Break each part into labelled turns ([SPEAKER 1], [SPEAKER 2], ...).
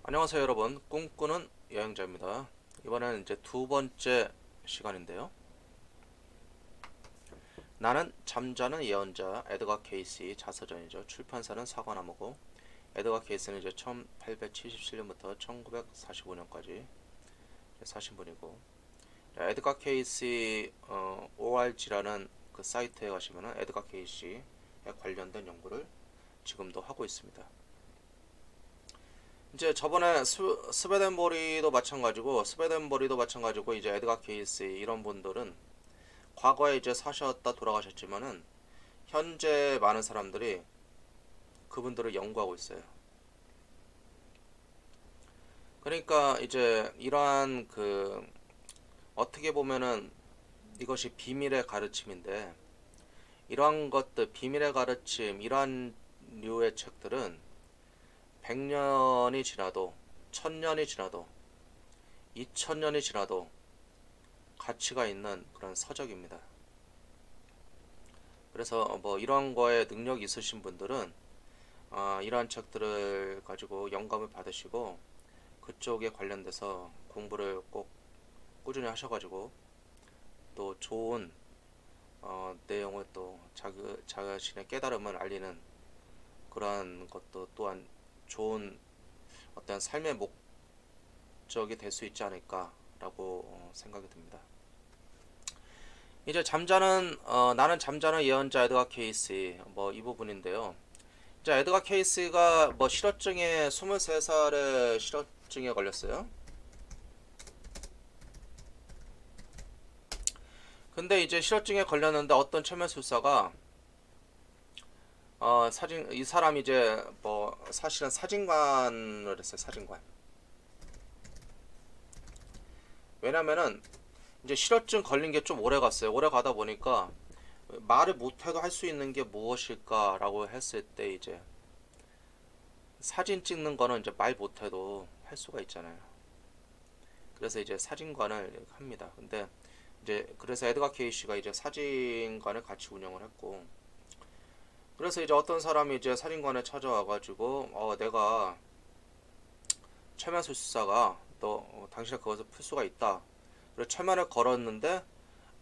[SPEAKER 1] 안녕하세요 여러분, 꿈꾸는 여행자입니다. 이번에는 이제 두 번째 시간인데요. 나는 잠자는 예언자 에드가 케이시 자서전이죠. 출판사는 사과나무고, 에드가 케이시는 이제 1877년부터 1945년까지 사신 분이고, 에드가 케이시 ORG라는 그 사이트에 가시면은 에드가 케이시에 관련된 연구를 지금도 하고 있습니다. 이제 저번에 스베덴버리도 마찬가지고 이제 에드가 케이시 이런 분들은 과거에 이제 사셨다 돌아가셨지만은 현재 많은 사람들이 그분들을 연구하고 있어요. 그러니까 이제 이러한 그 어떻게 보면은 이것이 비밀의 가르침인데, 이러한 것들 비밀의 가르침 이러한 류의 책들은 100년이 지나도 1000년이 지나도 2000년이 지나도 가치가 있는 그런 서적입니다. 그래서 뭐 이런 거에 능력이 있으신 분들은 이러한 책들을 가지고 영감을 받으시고 그쪽에 관련돼서 공부를 꼭 꾸준히 하셔가지고 또 좋은 내용을 또 자신의 깨달음을 알리는 그러한 것도 또한 좋은 어떤 삶의 목적이 될 수 있지 않을까라고 생각이 듭니다. 이제 나는 잠자는 예언자 에드가 케이시 뭐 이 부분인데요. 이제 에드가 케이시가 뭐 실어증에 23살에 실어증에 걸렸어요. 근데 이제 실어증에 걸렸는데 어떤 최면술사가 이 사람이 이제 뭐 사실은 사진관을 했어요. 사진관. 왜냐면은 이제 실어증 걸린 게 좀 오래 갔어요. 오래 가다 보니까 말을 못해도 할 수 있는 게 무엇일까라고 했을 때 이제 사진 찍는 거는 이제 말 못해도 할 수가 있잖아요. 그래서 이제 사진관을 합니다. 근데 이제 그래서 에드가 케이시가 이제 사진관을 같이 운영을 했고, 그래서 이제 어떤 사람이 이제 사진관에 찾아와가지고 내가 최면술사가 너 당신이 그것을 풀 수가 있다. 그래서 최면을 걸었는데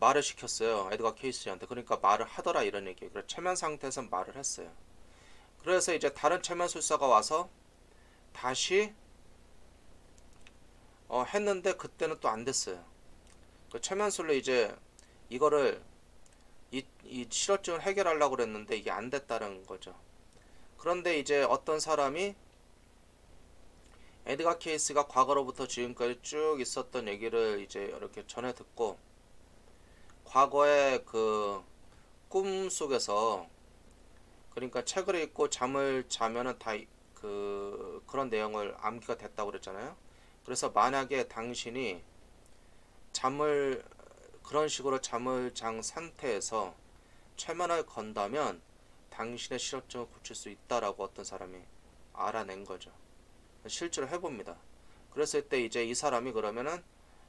[SPEAKER 1] 말을 시켰어요. 에드가 케이시한테. 그러니까 말을 하더라 이런 얘기. 그래서 최면 상태에서 말을 했어요. 그래서 이제 다른 최면술사가 와서 다시 했는데 그때는 또 안 됐어요. 그 최면술로 이제 이거를 이 실어증을 해결하려고 그랬는데 이게 안 됐다는 거죠. 그런데 이제 어떤 사람이 에드가 케이스가 과거로부터 지금까지 쭉 있었던 얘기를 이제 이렇게 전해 듣고, 과거의 그 꿈 속에서, 그러니까 책을 읽고 잠을 자면은 다 그런 내용을 암기가 됐다고 그랬잖아요. 그래서 만약에 당신이 잠을 그런 식으로 잠을 잔 상태에서 최면을 건다면 당신의 실어증을 고칠 수 있다라고 어떤 사람이 알아낸 거죠. 실제로 해봅니다. 그랬을 때 이제 이 사람이 그러면은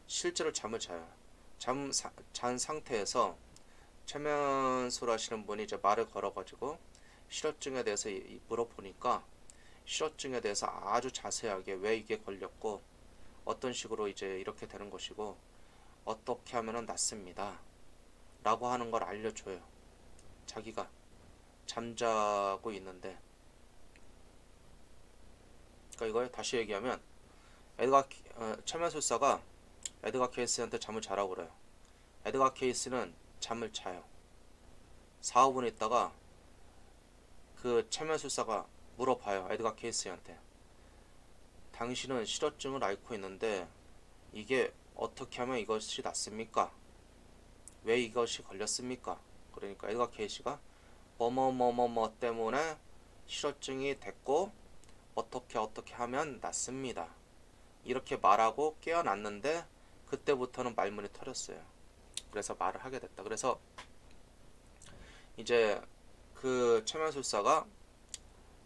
[SPEAKER 1] 실제로 잠을 자요. 잔 상태에서 최면술 하시는 분이 이제 말을 걸어가지고 실어증에 대해서 물어보니까 실어증에 대해서 아주 자세하게 왜 이게 걸렸고 어떤 식으로 이제 이렇게 되는 것이고 어떻게 하면은 낫습니다 라고 하는 걸 알려줘요. 자기가 잠자고 있는데, 그러니까 이걸 다시 얘기하면 최면술사가 에드가 케이스한테 잠을 자라고 그래요. 에드가 케이스는 잠을 자요. 4, 5분 있다가 그 최면술사가 물어봐요. 에드가 케이스한테. 당신은 실어증을 앓고 있는데 이게 어떻게 하면 이것이 낫습니까? 왜 이것이 걸렸습니까? 그러니까 에드가 케이시가 뭐뭐뭐뭐뭐 때문에 실어증이 됐고 어떻게 하면 낫습니다. 이렇게 말하고 깨어났는데 그때부터는 말문이 터졌어요. 그래서 말을 하게 됐다. 그래서 이제 그 최면술사가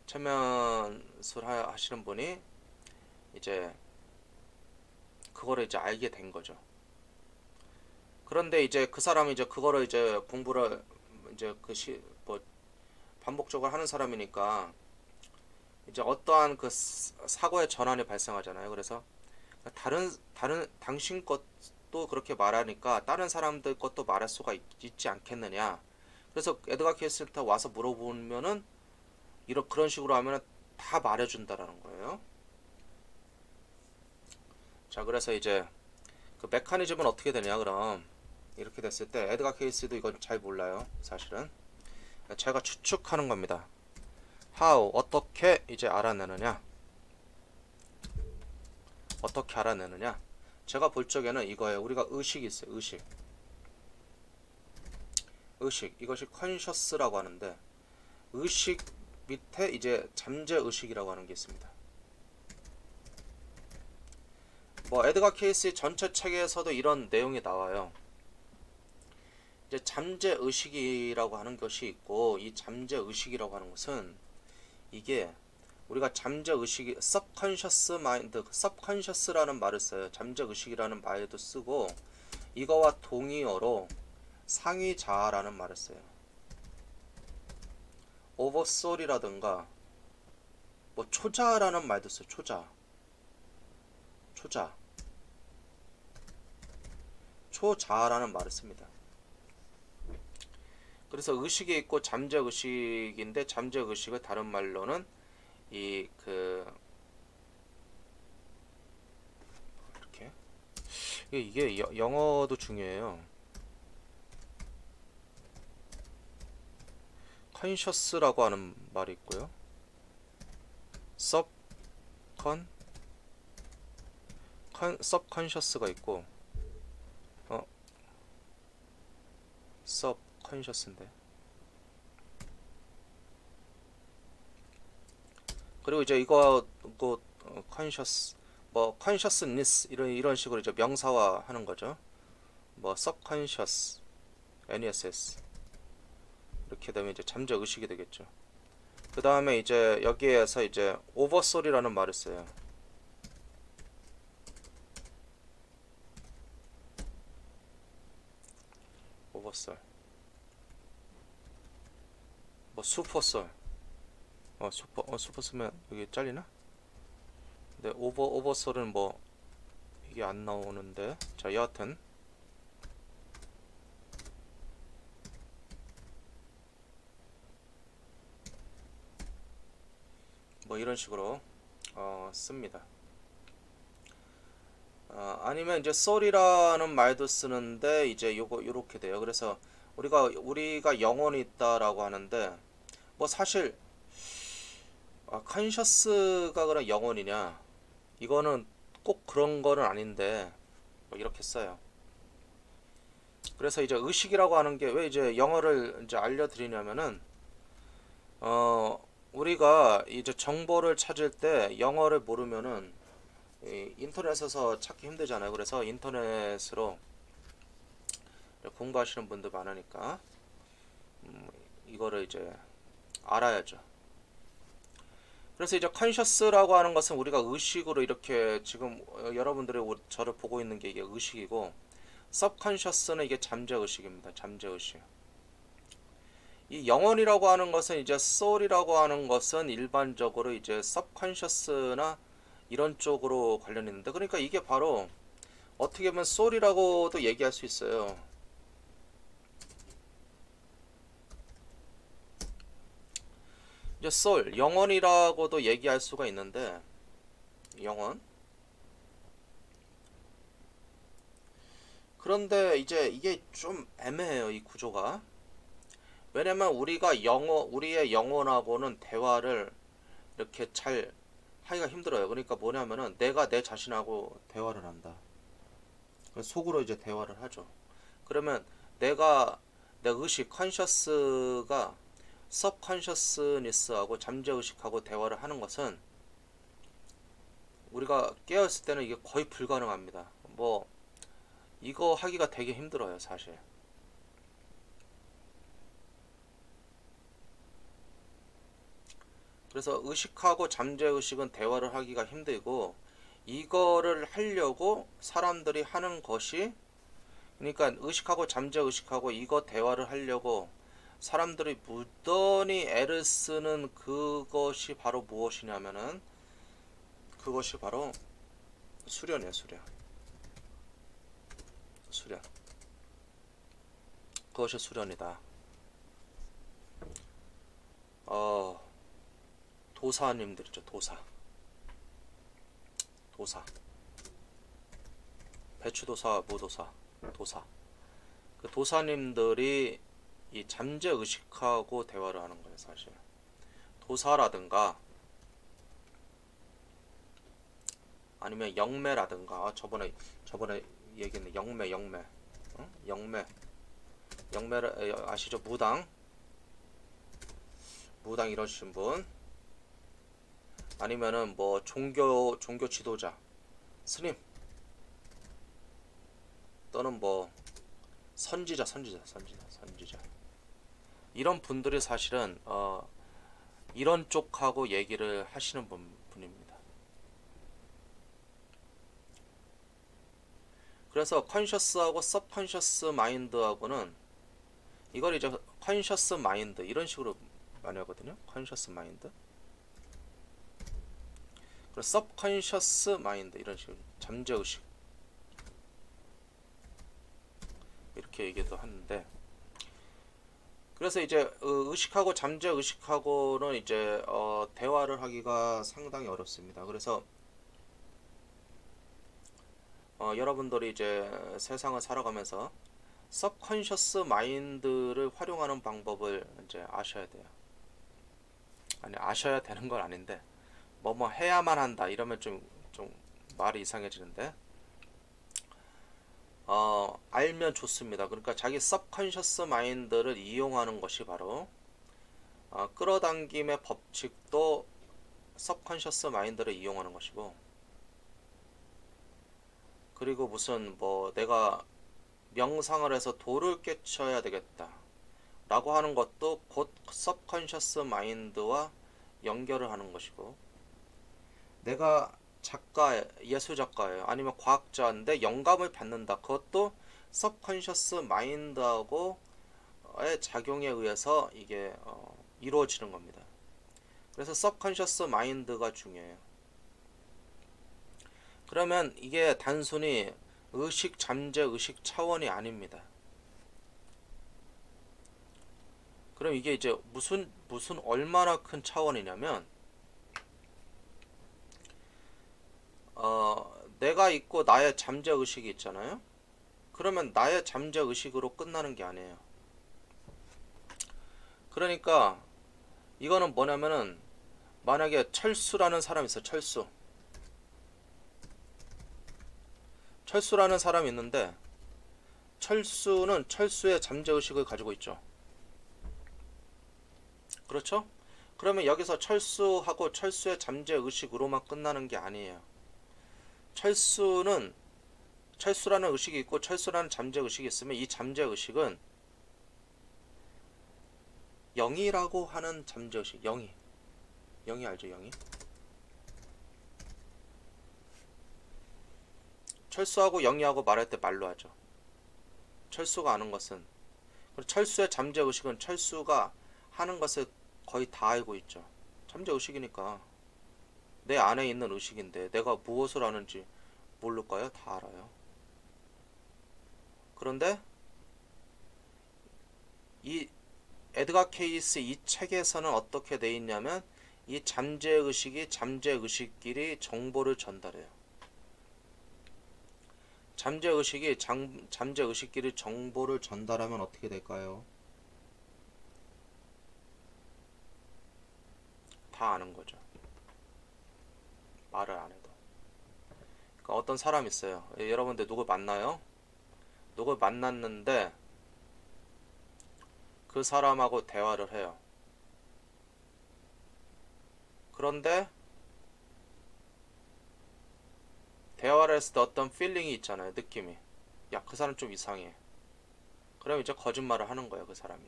[SPEAKER 1] 최면술 하시는 분이 이제 그거를 이제 알게 된 거죠. 그런데 이제 그 사람이 이제 그거를 이제 공부를 이제 뭐 반복적으로 하는 사람이니까 이제 어떠한 그 사고의 전환이 발생하잖아요. 그래서 다른 당신 것도 그렇게 말하니까 다른 사람들 것도 말할 수가 있지 않겠느냐. 그래서 에드가 케이스한테 와서 물어보면은 이런 그런 식으로 하면은 다 말해준다라는 거예요. 자, 그래서 이제 그 메커니즘은 어떻게 되냐? 그럼 이렇게 됐을 때 에드가 케이스도 이건 잘 몰라요, 사실은. 제가 추측하는 겁니다. how 어떻게 이제 알아내느냐? 어떻게 알아내느냐? 제가 볼 적에는 이거예요. 우리가 의식이 있어요. 의식 이것이 컨셔스라고 하는데 의식 밑에 이제 잠재 의식이라고 하는 게 있습니다. 뭐 에드가 케이스의 전체 책에서도 이런 내용이 나와요. 이제 잠재 의식이라고 하는 것이 있고, 이 잠재 의식이라고 하는 것은 이게 우리가 잠재 의식이 subconscious mind, subconscious라는 말을 써요. 잠재 의식이라는 말도 쓰고 이거와 동의어로 상위 자아라는 말을 써요. oversoul이라든가 뭐 초자라는 말도 써요. 초자아라는 말을 씁니다. 그래서 의식이 있고 잠재 의식인데 잠재 의식을 다른 말로는 이렇게 이게 영어도 중요해요. conscious라고 하는 말이 있고요. subconscious가 있고 subconscious인데. 그리고 이제 이거 conscious 뭐 consciousness 이런 식으로 이제 명사화 하는 거죠. 뭐 subconscious, NESS 이렇게 되면 이제 잠재 의식이 되겠죠. 그 다음에 이제 여기에서 이제 oversoul이라는 말을 써요. oversoul 뭐 슈퍼소울 슈퍼 쓰면 여기 잘리나? 근데 오버소울은 뭐 이게 안 나오는데. 자, 여하튼 뭐 이런 식으로 씁니다. 아니면 이제 soul이라는 말도 쓰는데 이제 요렇게 돼요. 그래서 우리가 영혼이 있다라고 하는데 뭐 사실 컨셔스가 그런 영혼이냐, 이거는 꼭 그런 거는 아닌데 뭐 이렇게 써요. 그래서 이제 의식이라고 하는 게 왜 이제 영어를 이제 알려드리냐면은 우리가 이제 정보를 찾을 때 영어를 모르면은 인터넷에서 찾기 힘들잖아요. 그래서 인터넷으로 공부하시는 분들 많으니까 이거를 이제 알아야죠. 그래서 이제 컨셔스라고 하는 것은 우리가 의식으로 이렇게 지금 여러분들이 저를 보고 있는 게 이게 의식이고, subconscious는 이게 잠재 의식입니다. 잠재 의식. 이 영혼이라고 하는 것은 이제 soul이라고 하는 것은 일반적으로 이제 subconscious나 이런 쪽으로 관련이 있는데, 그러니까 이게 바로 어떻게 보면 soul이라고도 얘기할 수 있어요. 이제 soul, 영혼이라고도 얘기할 수가 있는데, 영혼. 그런데 이제 이게 좀 애매해요, 이 구조가. 왜냐면 우리의 영혼하고는 대화를 이렇게 잘 하기가 힘들어요. 그러니까 뭐냐면은 내가 내 자신하고 대화를 한다. 속으로 이제 대화를 하죠. 그러면 내 의식, 컨셔스가 subconsciousness하고 잠재의식하고 대화를 하는 것은 우리가 깨어있을 때는 이게 거의 불가능합니다. 뭐 이거 하기가 되게 힘들어요, 사실. 그래서 의식하고 잠재의식은 대화를 하기가 힘들고, 이거를 하려고 사람들이 하는 것이, 그러니까 의식하고 잠재의식하고 이거 대화를 하려고 사람들이 무던히 애를 쓰는 그것이 바로 무엇이냐면은 그것이 바로 수련이에요. 수련. 그것이 수련이다. 도사님들 있죠. 도사. 배추도사, 무도사, 도사. 그 도사님들이 이 잠재 의식하고 대화를 하는 거예요, 사실. 도사라든가 아니면 영매라든가 저번에 얘기했는데 영매. 응? 영매를 아시죠? 무당 이러신 분. 아니면은 뭐 종교 지도자, 스님 또는 뭐 선지자. 이런 분들이 사실은 이런 쪽하고 얘기를 하시는 분입니다. 그래서 컨셔스하고 서브컨셔스 마인드하고는 이걸 이제 컨셔스 마인드 이런 식으로 많이 하거든요. 컨셔스 마인드. 그리고 서브컨셔스 마인드 이런 식으로 잠재 의식 이렇게 얘기도 하는데, 그래서 이제 의식하고 잠재 의식하고는 이제 대화를 하기가 상당히 어렵습니다. 그래서 여러분들이 이제 세상을 살아가면서 서브컨셔스 마인드를 활용하는 방법을 이제 아셔야 돼요. 아니, 아셔야 되는 건 아닌데 뭐 해야만 한다 이러면 좀 말이 이상해지는데, 알면 좋습니다. 그러니까 자기 서브컨셔스 마인드를 이용하는 것이 바로 끌어당김의 법칙도 서브컨셔스 마인드를 이용하는 것이고, 그리고 무슨 뭐 내가 명상을 해서 도를 깨쳐야 되겠다 라고 하는 것도 곧 서브컨셔스 마인드와 연결을 하는 것이고, 내가 예술 작가예요. 아니면 과학자인데 영감을 받는다. 그것도 서브컨셔스 마인드하고의 작용에 의해서 이게 이루어지는 겁니다. 그래서 서브컨셔스 마인드가 중요해요. 그러면 이게 단순히 의식, 잠재 의식 차원이 아닙니다. 그럼 이게 이제 무슨 얼마나 큰 차원이냐면, 내가 있고 나의 잠재 의식이 있잖아요. 그러면 나의 잠재 의식으로 끝나는 게 아니에요. 그러니까 이거는 뭐냐면은, 만약에 철수라는 사람이 있어요. 철수라는 사람이 있는데, 철수는 철수의 잠재 의식을 가지고 있죠. 그렇죠? 그러면 여기서 철수하고 철수의 잠재 의식으로만 끝나는 게 아니에요. 철수라는 의식이 있고 철수라는 잠재 의식이 있으면 이 잠재 의식은 영이라고 하는 잠재 의식, 영이 알죠? 영이. 철수하고 영이하고 말할 때 말로 하죠. 철수가 아는 것은, 그리고 철수의 잠재 의식은 철수가 하는 것을 거의 다 알고 있죠. 잠재 의식이니까 내 안에 있는 의식인데 내가 무엇을 아는지 모를까요? 다 알아요. 그런데 이 에드가 케이스 이 책에서는 어떻게 돼 있냐면, 이 잠재 의식이 잠재 의식끼리 정보를 전달해요. 잠재 의식이 잠재 의식끼리 정보를 전달하면 어떻게 될까요? 다 아는 거죠. 말을 안 해도. 그러니까 어떤 사람이 있어요. 여러분들 누굴 만나요? 누굴 만났는데 그 사람하고 대화를 해요. 그런데 대화를 했을 때 어떤 필링이 있잖아요. 느낌이. 야, 그 사람 좀 이상해. 그럼 이제 거짓말을 하는 거예요. 그 사람이.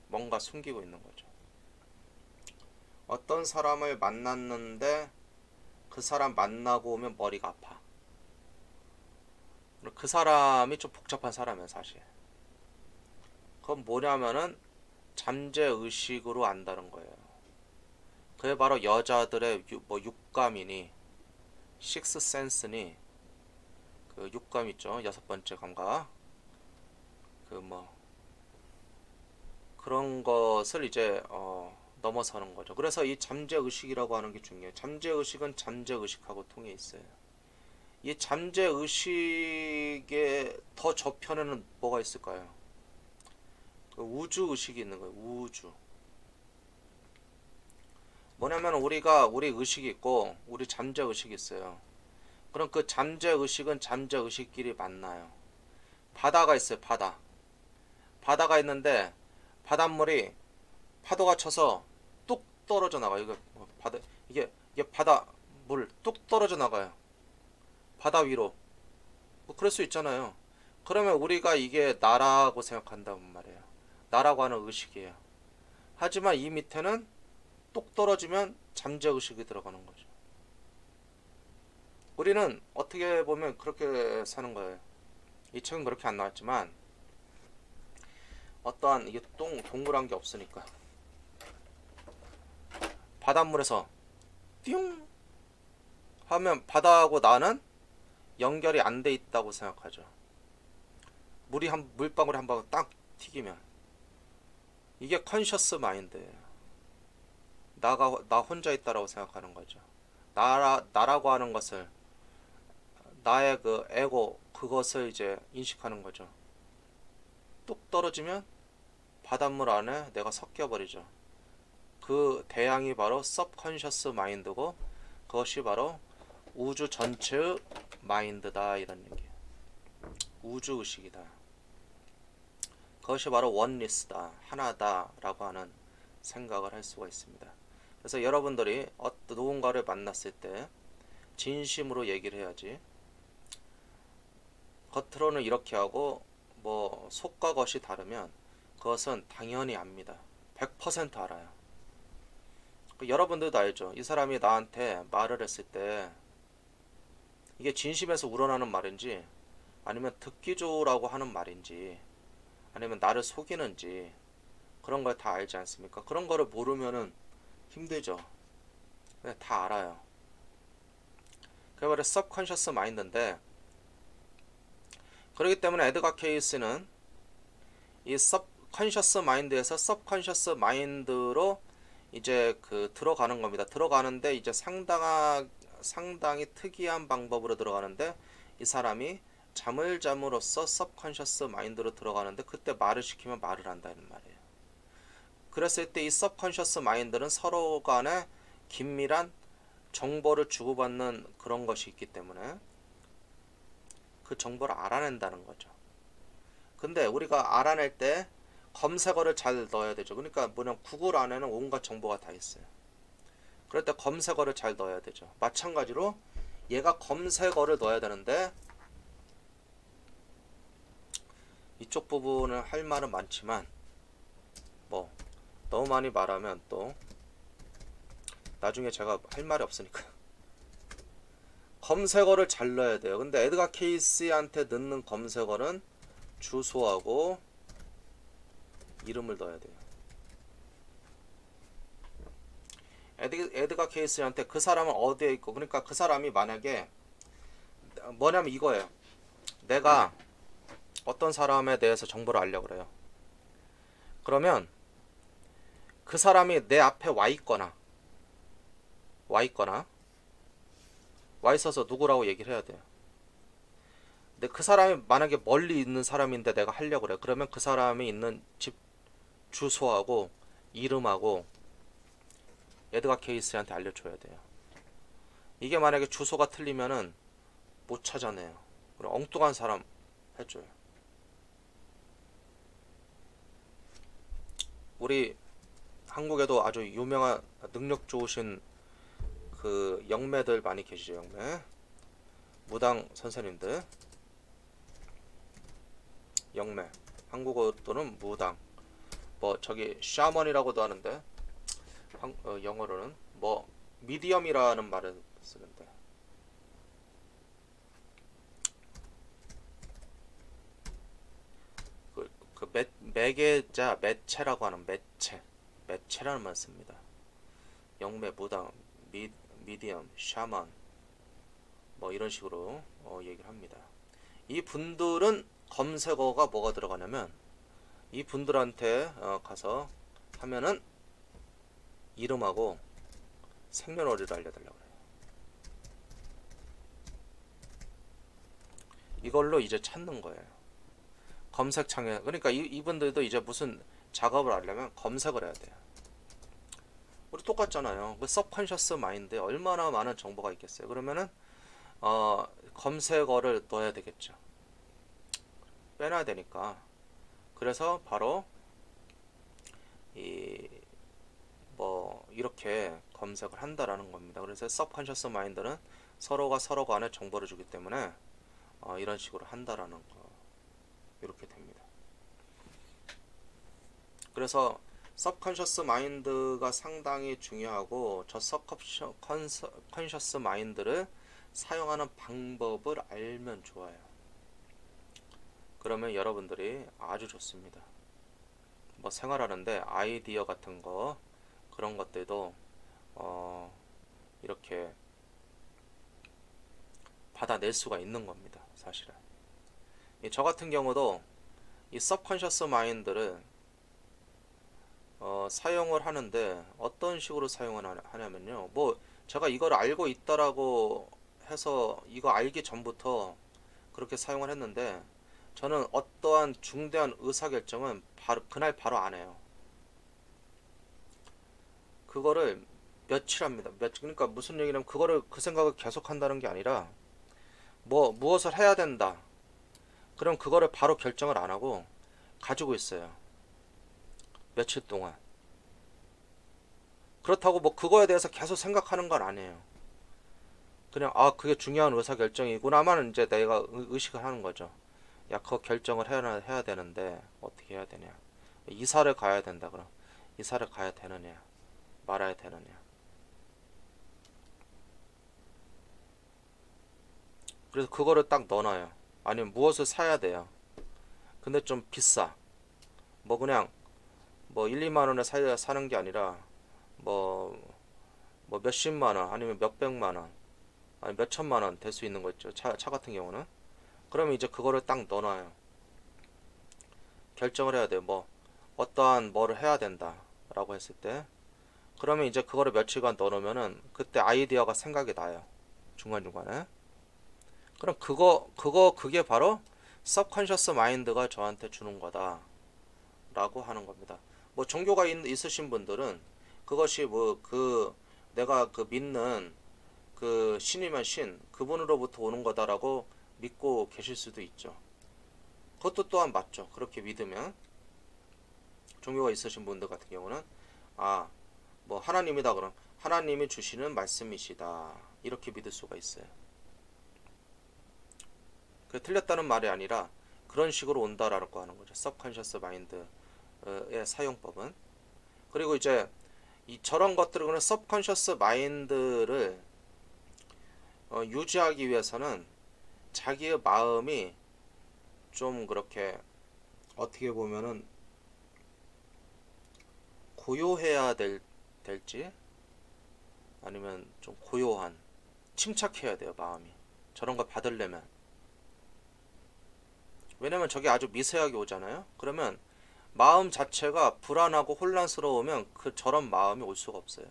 [SPEAKER 1] 뭔가 숨기고 있는 거죠. 어떤 사람을 만났는데 그 사람 만나고 오면 머리가 아파. 그 사람이 좀 복잡한 사람이에요, 사실. 그건 뭐냐면은 잠재 의식으로 안다는 거예요. 그게 바로 여자들의 뭐 육감이니 식스 센스니 그 육감 있죠. 여섯 번째 감각. 그 뭐 그런 것을 이제 넘어서는 거죠. 그래서 이 잠재 의식이라고 하는 게 중요해요. 잠재 의식은 잠재 의식하고 통해 있어요. 이 잠재 의식의 더 저편에는 뭐가 있을까요? 그 우주 의식이 있는 거예요. 우주. 뭐냐면 우리 의식이 있고 우리 잠재 의식이 있어요. 그럼 그 잠재 의식은 잠재 의식끼리 만나요. 바다가 있어요. 바다가 있는데 바닷물이 파도가 쳐서 뚝 떨어져 나가요. 이게 바다 물 뚝 떨어져 나가요. 바다 위로. 뭐 그럴 수 있잖아요. 그러면 우리가 이게 나라고 생각한단 말이에요. 나라고 하는 의식이에요. 하지만 이 밑에는 똑 떨어지면 잠재 의식이 들어가는 거죠. 우리는 어떻게 보면 그렇게 사는 거예요. 이 책은 그렇게 안 나왔지만 어떠한 이게 동그란 게 없으니까 바닷물에서 띵 하면 바다하고 나는 연결이 안 돼 있다고 생각하죠. 물방울이 한 방울 딱 튀기면 이게 컨셔스 마인드예요. 나 혼자 있다라고 생각하는 거죠. 나라고 하는 것을 나의 그 에고 그것을 이제 인식하는 거죠. 뚝 떨어지면 바닷물 안에 내가 섞여 버리죠. 그 대양이 바로 서브컨셔스 마인드고 그것이 바로 우주 전체의 마인드다 이런 얘기. 우주 의식이다. 그것이 바로 원리스다, 하나다라고 하는 생각을 할 수가 있습니다. 그래서 여러분들이 누군가를 만났을 때 진심으로 얘기를 해야지. 겉으로는 이렇게 하고 뭐 속과 겉이 다르면 그것은 당연히 압니다. 100% 알아요. 여러분들도 알죠. 이 사람이 나한테 말을 했을 때 이게 진심에서 우러나는 말인지 아니면 듣기 좋으라고 하는 말인지 아니면 나를 속이는지 그런 걸 다 알지 않습니까? 그런 거를 모르면은 힘들죠. 근데 다 알아요. 그게 바로 서브컨셔스 마인드인데 그렇기 때문에 에드가 케이스는 이 서브컨셔스 마인드에서 서브컨셔스 마인드로 이제 그 들어가는 겁니다. 들어가는데 이제 상당히 특이한 방법으로 들어가는데 이 사람이 잠을 잠으로써 서브컨셔스 마인드로 들어가는데 그때 말을 시키면 말을 한다는 말이에요. 그랬을 때 이 서브컨셔스 마인드는 서로 간에 긴밀한 정보를 주고받는 그런 것이 있기 때문에 그 정보를 알아낸다는 거죠. 근데 우리가 알아낼 때 검색어를 잘 넣어야 되죠. 그러니까 뭐냐면 구글 안에는 온갖 정보가 다 있어요. 그럴 때 검색어를 잘 넣어야 되죠. 마찬가지로 얘가 검색어를 넣어야 되는데 이쪽 부분은 할 말은 많지만 뭐 너무 많이 말하면 또 나중에 제가 할 말이 없으니까 검색어를 잘 넣어야 돼요. 근데 에드가 케이스한테 넣는 검색어는 주소하고 이름을 넣어야 돼요. 에드가 케이스한테 그 사람은 어디에 있고 그러니까 그 사람이 만약에 뭐냐면 이거예요. 내가 어떤 사람에 대해서 정보를 알려고 그래요. 그러면 그 사람이 내 앞에 와 있거나 와 있어서 누구라고 얘기를 해야 돼요. 근데 그 사람이 만약에 멀리 있는 사람인데 내가 하려고 그래. 그러면 그 사람이 있는 집 주소하고 이름하고 에드가 케이스한테 알려줘야 돼요. 이게 만약에 주소가 틀리면은 못 찾아내요. 그럼 엉뚱한 사람 해줘요. 우리 한국에도 아주 유명한 능력 좋으신 그 영매들 많이 계시죠. 영매 무당 선생님들 영매 한국어 또는 무당 뭐 저기 샤먼이라고도 하는데 영어로는 뭐 미디엄이라는 말을 쓰는데 매개자, 매체라고 하는 매체라는 말 씁니다. 영매, 무당, 미디엄, 샤먼 뭐 이런 식으로 얘기를 합니다. 이 분들은 검색어가 뭐가 들어가냐면 이 분들한테 가서 하면은 이름하고 생년월일을 알려달라고 해요. 이걸로 이제 찾는 거예요. 검색창에. 그러니까 이분들도 이제 무슨 작업을 하려면 검색을 해야 돼요. 우리 똑같잖아요. 그 서브컨셔스 마인드에 얼마나 많은 정보가 있겠어요. 그러면은 검색어를 넣어야 되겠죠. 빼놔야 되니까. 그래서 바로 이렇게 검색을 한다라는 겁니다. 그래서 서브컨셔스 마인드는 서로가 서로 간에 정보를 주기 때문에 이런 식으로 한다라는 거. 이렇게 됩니다. 그래서 서브컨셔스 마인드가 상당히 중요하고 저 서브컨셔스 마인드를 사용하는 방법을 알면 좋아요. 그러면 여러분들이 아주 좋습니다. 뭐 생활하는데 아이디어 같은 거 그런 것들도 이렇게 받아낼 수가 있는 겁니다. 사실은 저 같은 경우도 이 서브컨셔스 마인드를 사용을 하는데 어떤 식으로 사용을 하냐면요. 뭐 제가 이걸 알고 있다라고 해서 이거 알기 전부터 그렇게 사용을 했는데 저는 어떠한 중대한 의사결정은 그날 바로 안 해요. 그거를 며칠 합니다. 그러니까 무슨 얘기냐면 그거를 그 생각을 계속 한다는 게 아니라 무엇을 해야 된다. 그럼 그거를 바로 결정을 안 하고 가지고 있어요. 며칠 동안. 그렇다고 뭐 그거에 대해서 계속 생각하는 건 아니에요. 그냥 그게 중요한 의사결정이구나만 이제 내가 의식을 하는 거죠. 야, 그거 결정을 해야 되는데 어떻게 해야 되냐. 이사를 가야 된다. 그럼 이사를 가야 되느냐 말아야 되느냐. 그래서 그거를 딱 넣어놔요. 아니면 무엇을 사야 돼요. 근데 좀 비싸. 뭐 그냥 1, 2만 원에 사는 게 아니라 뭐 몇십만 원 아니면 몇백만 원 아니 몇천만 원 될 수 있는 거 있죠. 차 같은 경우는. 그러면 이제 그거를 딱 넣어놔요. 결정을 해야 돼요. 어떠한 뭐를 해야 된다 라고 했을 때 그러면 이제 그거를 며칠간 넣어놓으면은 그때 아이디어가 생각이 나요. 중간중간에. 그럼 그게 바로 서브컨셔스 마인드가 저한테 주는 거다 라고 하는 겁니다. 종교가 있으신 분들은 그것이 내가 믿는 그 신이면 그분으로부터 오는 거다라고 믿고 계실 수도 있죠. 그것도 또한 맞죠. 그렇게 믿으면 종교가 있으신 분들 같은 경우는 하나님이다 그럼 하나님이 주시는 말씀이시다 이렇게 믿을 수가 있어요. 틀렸다는 말이 아니라 그런 식으로 온다라고 하는 거죠. 서브컨셔스 마인드의 사용법은. 그리고 이제 저런 것들을 그런 서브컨셔스 마인드를 유지하기 위해서는 자기의 마음이 좀 그렇게 어떻게 보면은 고요해야 될지 아니면 좀 고요한 침착해야 돼요. 마음이 저런 걸 받으려면. 왜냐면 저게 아주 미세하게 오잖아요. 그러면 마음 자체가 불안하고 혼란스러우면 저런 마음이 올 수가 없어요.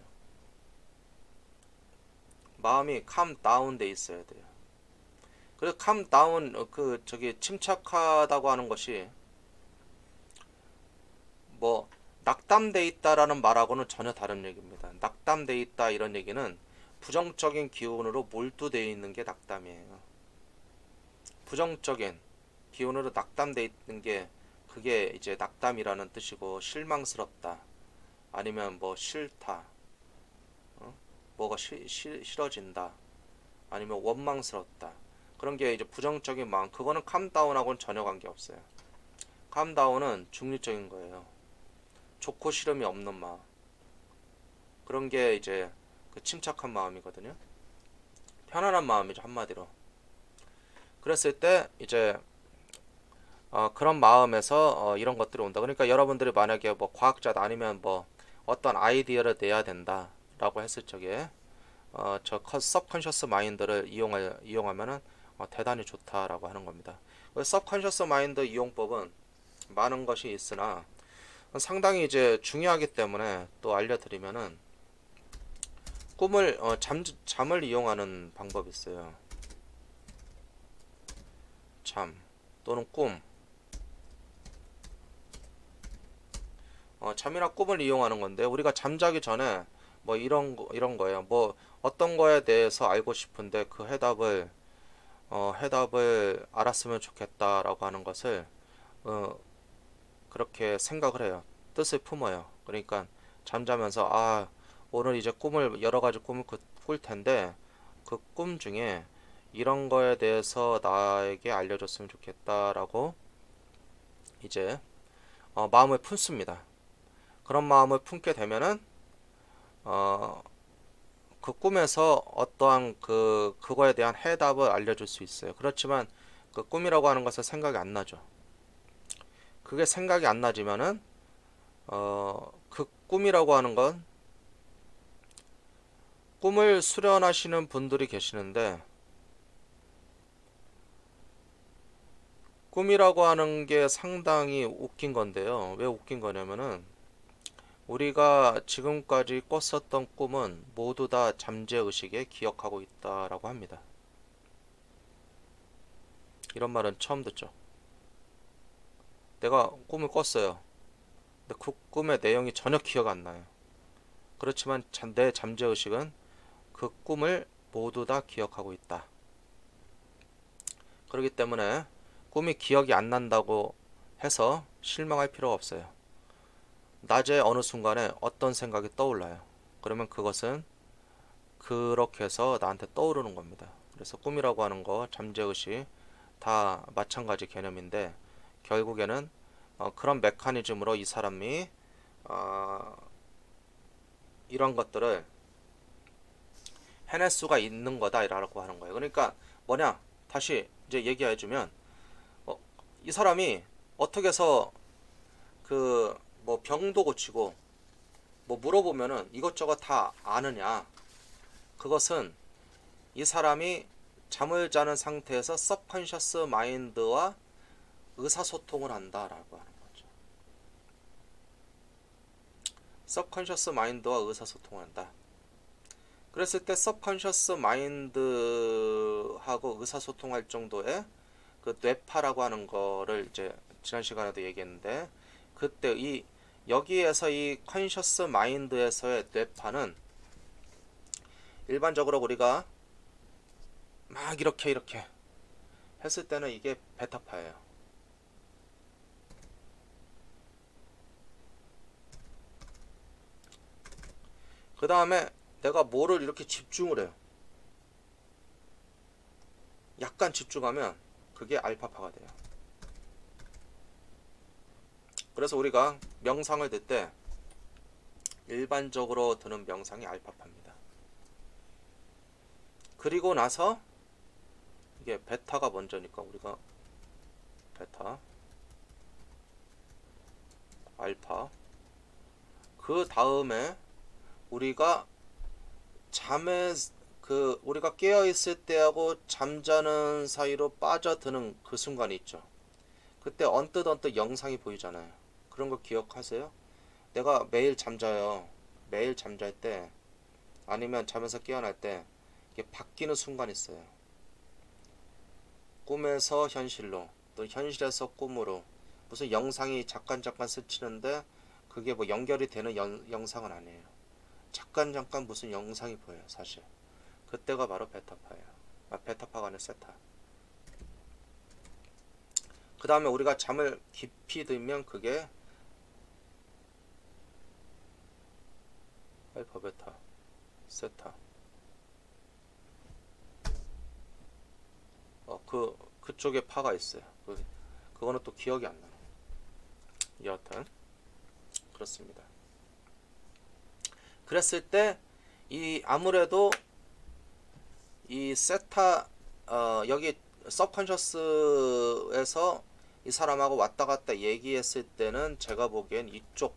[SPEAKER 1] 마음이 calm down 돼 있어야 돼요. 그래서 calm down 침착하다고 하는 것이 낙담돼 있다라는 말하고는 전혀 다른 얘기입니다. 낙담돼 있다 이런 얘기는 부정적인 기운으로 몰두되어 있는 게 낙담이에요. 부정적인 기운으로 낙담돼 있는 게 그게 이제 낙담이라는 뜻이고 실망스럽다 아니면 싫다 뭐가 싫어진다 아니면 원망스럽다 그런 게 이제 부정적인 마음 그거는 캄다운하고는 전혀 관계없어요. 캄다운은 중립적인 거예요. 좋고 싫음이 없는 마음 그런 게 이제 그 침착한 마음이거든요. 편안한 마음이죠 한마디로. 그랬을 때 이제 그런 마음에서 이런 것들이 온다. 그러니까 여러분들이 만약에 뭐 과학자다 아니면 뭐 어떤 아이디어를 내야 된다라고 했을 적에 저 서브컨셔스 마인드를 이용하면은 대단히 좋다라고 하는 겁니다. 서브컨셔스 마인드 이용법은 많은 것이 있으나 상당히 이제 중요하기 때문에 또 알려드리면은 꿈을 잠을 이용하는 방법이 있어요. 잠 또는 꿈. 잠이나 꿈을 이용하는 건데 우리가 잠자기 전에 뭐 이런 거예요. 뭐 어떤 거에 대해서 알고 싶은데 그 해답을 알았으면 좋겠다라고 하는 것을 그렇게 생각을 해요. 뜻을 품어요. 그러니까 잠자면서 오늘 이제 여러 가지 꿈을 꿀 텐데 그 꿈 중에 이런 거에 대해서 나에게 알려줬으면 좋겠다라고 이제 마음을 품습니다. 그런 마음을 품게 되면은 어, 그 꿈에서 어떠한 그거에 대한 해답을 알려줄 수 있어요. 그렇지만 그 꿈이라고 하는 것은 생각이 안 나죠. 그게 생각이 안 나지만은 그 꿈이라고 하는 건 꿈을 수련하시는 분들이 계시는데 꿈이라고 하는 게 상당히 웃긴 건데요. 왜 웃긴 거냐면은 우리가 지금까지 꿨었던 꿈은 모두 다 잠재의식에 기억하고 있다라고 합니다. 이런 말은 처음 듣죠. 내가 꿈을 꿨어요. 근데 그 꿈의 내용이 전혀 기억 안 나요. 그렇지만 내 잠재의식은 그 꿈을 모두 다 기억하고 있다. 그렇기 때문에 꿈이 기억이 안 난다고 해서 실망할 필요가 없어요. 낮에 어느 순간에 어떤 생각이 떠올라요. 그러면 그것은 그렇게 해서 나한테 떠오르는 겁니다. 그래서 꿈이라고 하는 거, 잠재의식 다 마찬가지 개념인데 결국에는 그런 메커니즘으로 이 사람이 어, 이런 것들을 해낼 수가 있는 거다라고 하는 거예요. 그러니까 뭐냐? 다시 이제 얘기해주면 이 사람이 어떻게 해서 그 뭐 병도 고치고 뭐 물어보면은 이것저것 다 아느냐? 그것은 이 사람이 잠을 자는 상태에서 서브컨셔스 마인드와 의사소통을 한다라고 하는 거죠. 서브컨셔스 마인드와 의사소통을 한다. 그랬을 때 서브컨셔스 마인드하고 의사소통할 정도의 그 뇌파라고 하는 거를 이제 지난 시간에도 얘기했는데 그때 여기에서 이 컨셔스 마인드에서의 뇌파는 일반적으로 우리가 막 이렇게 했을 때는 이게 베타파예요. 그 다음에 내가 뭐를 이렇게 집중을 해요. 약간 집중하면 그게 알파파가 돼요. 그래서 우리가 명상을 들 때 일반적으로 드는 명상이 알파파입니다. 그리고 나서 이게 베타가 먼저니까 우리가 베타, 알파, 그 다음에 우리가 우리가 깨어 있을 때하고 잠자는 사이로 빠져드는 그 순간이 있죠. 그때 언뜻 영상이 보이잖아요. 그런 거 기억하세요? 내가 매일 잠자요. 매일 잠잘 때 아니면 자면서 깨어날 때 이게 바뀌는 순간이 있어요. 꿈에서 현실로 또 현실에서 꿈으로 무슨 영상이 잠깐 스치는데 그게 뭐 연결이 되는 영상은 아니에요. 잠깐 무슨 영상이 보여요. 사실 그때가 바로 베타파예요. 베타파가 아니라 세타. 그 다음에 우리가 잠을 깊이 들면 그게 알파, 베타, 세타. 그쪽에 파가 있어요. 그거는 또 기억이 안 나요. 여하튼 그렇습니다. 그랬을 때 아무래도 이 세타 여기 서브컨셔스에서 이 사람하고 왔다 갔다 얘기했을 때는 제가 보기엔 이쪽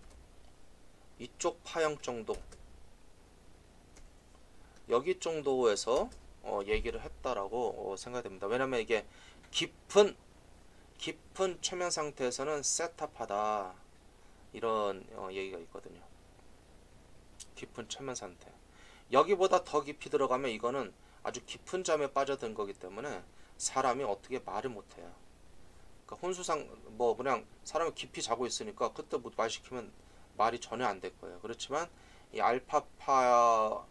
[SPEAKER 1] 파형 정도, 여기 정도에서 얘기를 했다라고 생각됩니다. 왜냐면 이게 깊은 최면 상태에서는 셋업하다, 이런 얘기가 있거든요. 깊은 최면 상태. 여기보다 더 깊이 들어가면 이거는 아주 깊은 잠에 빠져든 거기 때문에 사람이 어떻게 말을 못해요. 그러니까 혼수상 뭐 그냥 사람이 깊이 자고 있으니까 그때 뭐 말 시키면 말이 전혀 안 될 거예요. 그렇지만 이 알파파에서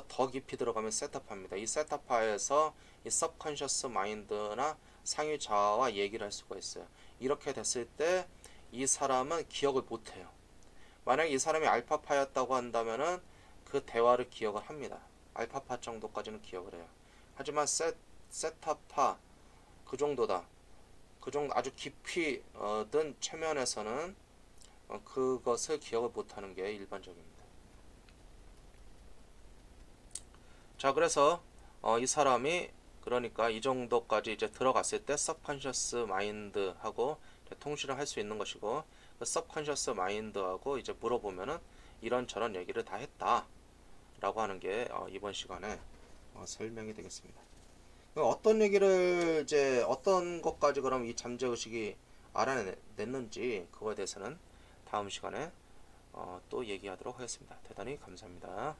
[SPEAKER 1] 더 깊이 들어가면 세타파입니다. 이 세타파에서 이 서브컨셔스 마인드나 상위 자아와 얘기를 할 수가 있어요. 이렇게 됐을 때 이 사람은 기억을 못 해요. 만약에 이 사람이 알파파였다고 한다면은 그 대화를 기억을 합니다. 알파파 정도까지는 기억을 해요. 하지만 세타파 그 정도다. 그 정도 아주 깊이 든 최면에서는 그것을 기억을 못하는 게 일반적입니다. 자, 그래서 이 사람이 그러니까 이 정도까지 이제 들어갔을 때 서브컨셔스 마인드하고 통신을 할 수 있는 것이고, 그 서브컨셔스 마인드하고 이제 물어보면은 이런저런 얘기를 다 했다라고 하는 게 이번 시간에 설명이 되겠습니다. 어떤 얘기를 이제 어떤 것까지 그럼 이 잠재의식이 알아냈는지 그거에 대해서는 다음 시간에 또 얘기하도록 하겠습니다. 대단히 감사합니다.